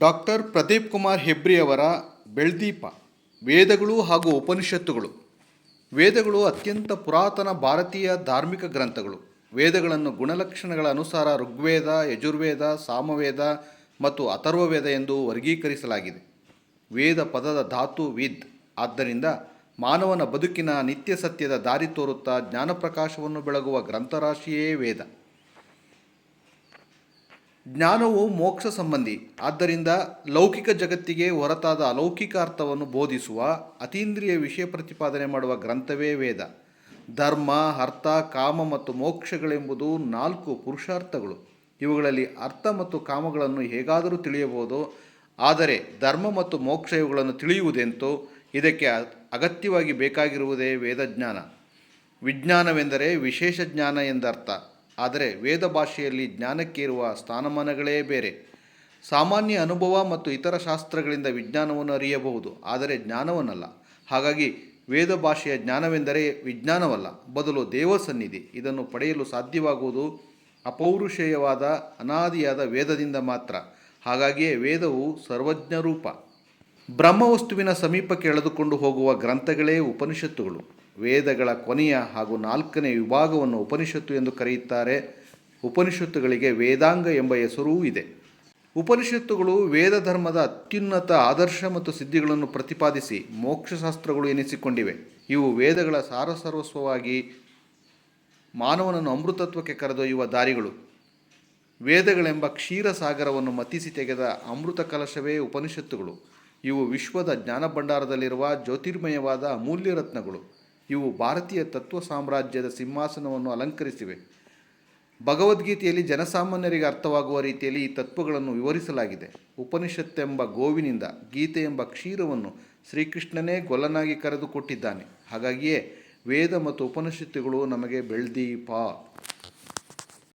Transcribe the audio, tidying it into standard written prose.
Doctor Pradeep Kumar ಹೆಬ್ರಿಯವರ ಬೆಳ್ದೀಪ ವೇದಗಳು ಹಾಗೂ ಉಪನಿಷತ್ತುಗಳು. ವೇದಗಳು ಅತ್ಯಂತ ಪುರಾತನ ಭಾರತೀಯ ಧಾರ್ಮಿಕ ಗ್ರಂಥಗಳು. ವೇದಗಳನ್ನು ಗುಣಲಕ್ಷಣಗಳ ಅನುಸಾರ ಋಗ್ವೇದ, ಯಜುರ್ವೇದ, ಸಾಮವೇದ ಮತ್ತು ಅಥರ್ವವೇದ ಎಂದು ವರ್ಗೀಕರಿಸಲಾಗಿದೆ. ವೇದ ಪದದ ಧಾತು ವಿದ್. ಆದ್ದರಿಂದ ಮಾನವನ ಬದುಕಿನ ನಿತ್ಯ ಸತ್ಯದ ದಾರಿ ತೋರುತ್ತಾ ಜ್ಞಾನಪ್ರಕಾಶವನ್ನು ಬೆಳಗುವ ಗ್ರಂಥರಾಶಿಯೇ ವೇದ. ಜ್ಞಾನವು ಮೋಕ್ಷ ಸಂಬಂಧಿ. ಆದ್ದರಿಂದ ಲೌಕಿಕ ಜಗತ್ತಿಗೆ ಹೊರತಾದ ಅಲೌಕಿಕ ಅರ್ಥವನ್ನು ಬೋಧಿಸುವ, ಅತೀಂದ್ರಿಯ ವಿಷಯ ಪ್ರತಿಪಾದನೆ ಮಾಡುವ ಗ್ರಂಥವೇ ವೇದ. ಧರ್ಮ, ಅರ್ಥ, ಕಾಮ ಮತ್ತು ಮೋಕ್ಷಗಳೆಂಬುದು 4 ಪುರುಷಾರ್ಥಗಳು. ಇವುಗಳಲ್ಲಿ ಅರ್ಥ ಮತ್ತು ಕಾಮಗಳನ್ನು ಹೇಗಾದರೂ ತಿಳಿಯಬಹುದು. ಆದರೆ ಧರ್ಮ ಮತ್ತು ಮೋಕ್ಷ ಇವುಗಳನ್ನು ತಿಳಿಯುವುದೆಂತೋ ಇದಕ್ಕೆ ಅಗತ್ಯವಾಗಿ ಬೇಕಾಗಿರುವುದೇ ವೇದಜ್ಞಾನ. ವಿಜ್ಞಾನವೆಂದರೆ ವಿಶೇಷ ಜ್ಞಾನ ಎಂದರ್ಥ. ಆದರೆ ವೇದ ಭಾಷೆಯಲ್ಲಿ ಜ್ಞಾನಕ್ಕೆ ಇರುವ ಸ್ಥಾನಮಾನಗಳೇ ಬೇರೆ. ಸಾಮಾನ್ಯ ಅನುಭವ ಮತ್ತು ಇತರ ಶಾಸ್ತ್ರಗಳಿಂದ ವಿಜ್ಞಾನವನ್ನು ಅರಿಯಬಹುದು, ಆದರೆ ಜ್ಞಾನವನ್ನಲ್ಲ. ಹಾಗಾಗಿ ವೇದ ಭಾಷೆಯ ಜ್ಞಾನವೆಂದರೆ ವಿಜ್ಞಾನವಲ್ಲ, ಬದಲು ದೇವಸನ್ನಿಧಿ. ಇದನ್ನು ಪಡೆಯಲು ಸಾಧ್ಯವಾಗುವುದು ಅಪೌರುಷೇಯವಾದ ಅನಾದಿಯಾದ ವೇದದಿಂದ ಮಾತ್ರ. ಹಾಗಾಗಿಯೇ ವೇದವು ಸರ್ವಜ್ಞ ರೂಪ. ಬ್ರಹ್ಮವಸ್ತುವಿನ ಸಮೀಪಕ್ಕೆ ಎಳೆದುಕೊಂಡು ಹೋಗುವ ಗ್ರಂಥಗಳೇ ಉಪನಿಷತ್ತುಗಳು. ವೇದಗಳ ಕೊನೆಯ ಹಾಗೂ 4ನೇ ವಿಭಾಗವನ್ನು ಉಪನಿಷತ್ತು ಎಂದು ಕರೆಯುತ್ತಾರೆ. ಉಪನಿಷತ್ತುಗಳಿಗೆ ವೇದಾಂಗ ಎಂಬ ಹೆಸರೂ ಇದೆ. ಉಪನಿಷತ್ತುಗಳು ವೇದ ಧರ್ಮದ ಅತ್ಯುನ್ನತ ಆದರ್ಶ ಮತ್ತು ಸಿದ್ಧಿಗಳನ್ನು ಪ್ರತಿಪಾದಿಸಿ ಮೋಕ್ಷಶಾಸ್ತ್ರಗಳು ಎನಿಸಿಕೊಂಡಿವೆ. ಇವು ವೇದಗಳ ಸಾರಸರ್ವಸ್ವವಾಗಿ ಮಾನವನನ್ನು ಅಮೃತತ್ವಕ್ಕೆ ಕರೆದೊಯ್ಯುವ ದಾರಿಗಳು. ವೇದಗಳೆಂಬ ಕ್ಷೀರ ಸಾಗರವನ್ನು ಮತಿಸಿ ತೆಗೆದ ಅಮೃತ ಕಲಶವೇ ಉಪನಿಷತ್ತುಗಳು. ಇವು ವಿಶ್ವದ ಜ್ಞಾನಭಂಡಾರದಲ್ಲಿರುವ ಜ್ಯೋತಿರ್ಮಯವಾದ ಅಮೂಲ್ಯ ರತ್ನಗಳು. ಇವು ಭಾರತೀಯ ತತ್ವ ಸಾಮ್ರಾಜ್ಯದ ಸಿಂಹಾಸನವನ್ನು ಅಲಂಕರಿಸಿವೆ. ಭಗವದ್ಗೀತೆಯಲ್ಲಿ ಜನಸಾಮಾನ್ಯರಿಗೆ ಅರ್ಥವಾಗುವ ರೀತಿಯಲ್ಲಿ ಈ ತತ್ವಗಳನ್ನು ವಿವರಿಸಲಾಗಿದೆ. ಉಪನಿಷತ್ತೆಂಬ ಗೋವಿನಿಂದ ಗೀತೆ ಎಂಬ ಕ್ಷೀರವನ್ನು ಶ್ರೀಕೃಷ್ಣನೇ ಗೊಲ್ಲನಾಗಿ ಕರೆದುಕೊಟ್ಟಿದ್ದಾನೆ. ಹಾಗಾಗಿಯೇ ವೇದ ಮತ್ತು ಉಪನಿಷತ್ತುಗಳು ನಮಗೆ ಬೆಳ್ದೀಪ.